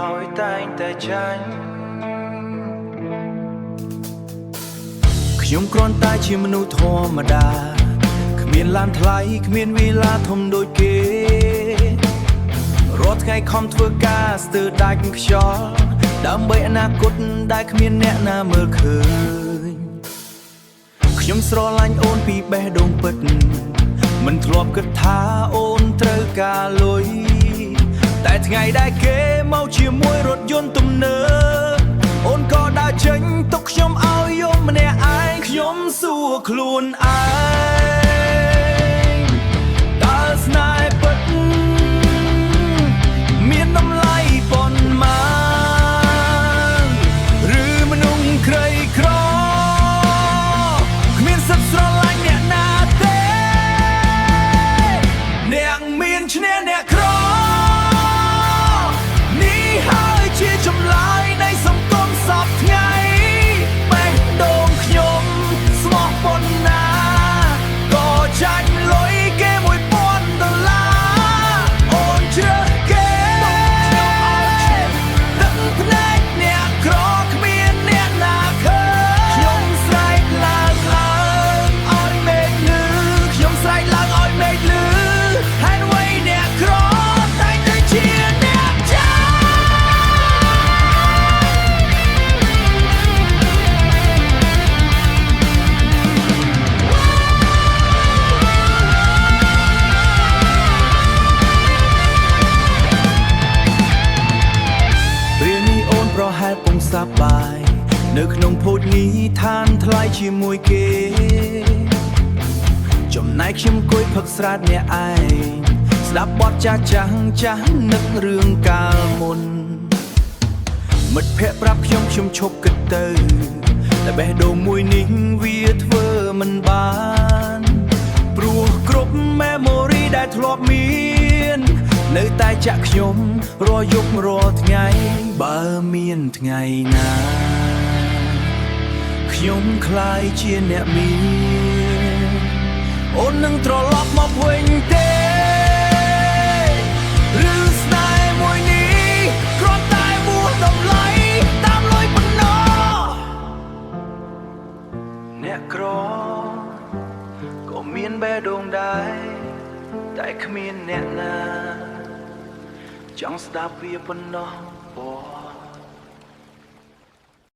อยแต่งแต่ฉันខ្ញុំគ្រាន់តែជាមនុស្សធម្មតាគ្មានឡានថ្លៃគ្មានវិឡាធំដូចគេរាល់ថ្ងៃខំធ្វើការស្ទើរដាច់ខ្យល់ដើម្បីអនាគតដែលគ្មានអ្នកណាមើលឃើញខ្ញុំស្រឡាញ់អូនពីបេះដូងពិតមិនធ្លាប់គិតថាអូនត្រូវការលុយតែថ្ងៃដែលគេមកជាមួយរថយន្តទំនើបអូនក៏ដើរចេញទុកខ្ញុំឲ្យយំម្នាក់ឯងខ្ញុំសួរខ្លួនឯងតើស្នេហ៍ពិតមានតម្លៃប៉ុន្មានឬមនុស្សក្រីក្រគ្មានសិទ្ធិស្រឡាញ់អ្នកណាទេអ្នកមានឈ្នះអ្នកក្រនេះហើយជាចម្លើយនៃសង្គមសពថ្ងៃបេះដូងខ្ញុំស្មោះប៉ុណ្ណាក៏ចាញ់លុយគេ$1000អូនជ្រើសគេទឹកភ្នែកអ្នកក្រគ្មានអ្នកណាឃើញខ្ញុំស្រែកឡើងឲ្យមេឃលឺខ្ញុំស្រែកឡើងឲ្យមេឃលឺហេតុអ្វីអ្នកក្រតែងតែជាអ្នកចាប្រហែលពងសប្បាយនៅក្នុងភោជនីយដ្ឋានថ្លៃជាមួយគេចំណែកខ្ញុំគួយផឹកស្រាតអ្នកឯងស្ដាប់បទចាស់នឹករឿងកាលមុនមិត្តភក្តិប្រាប់ខ្ញុំឈប់គិតទៅតែបេះដូងមួយនេះវាធ្វើមិនបានព្រោះគ្រប់ memory ដែលធ្លាប់មាននៅតែចាក់ខ្ញុំរាល់យប់រាល់ថ្ងៃបើមានថ្ងៃណាខ្ញុំคล้ายជាអ្នកមានអូននឹងត្រឡប់មកវិញទេឬស្នេហ៍មួយនេះគ្រាន់តែមួយតម្លៃតាមលុយប៉ុណ្ណោះអ្នកក្រក៏មានបេះដូងដែរតែគ្មានអ្នកណាចង់ស្ដាប់វាប៉ុណ្ណោះ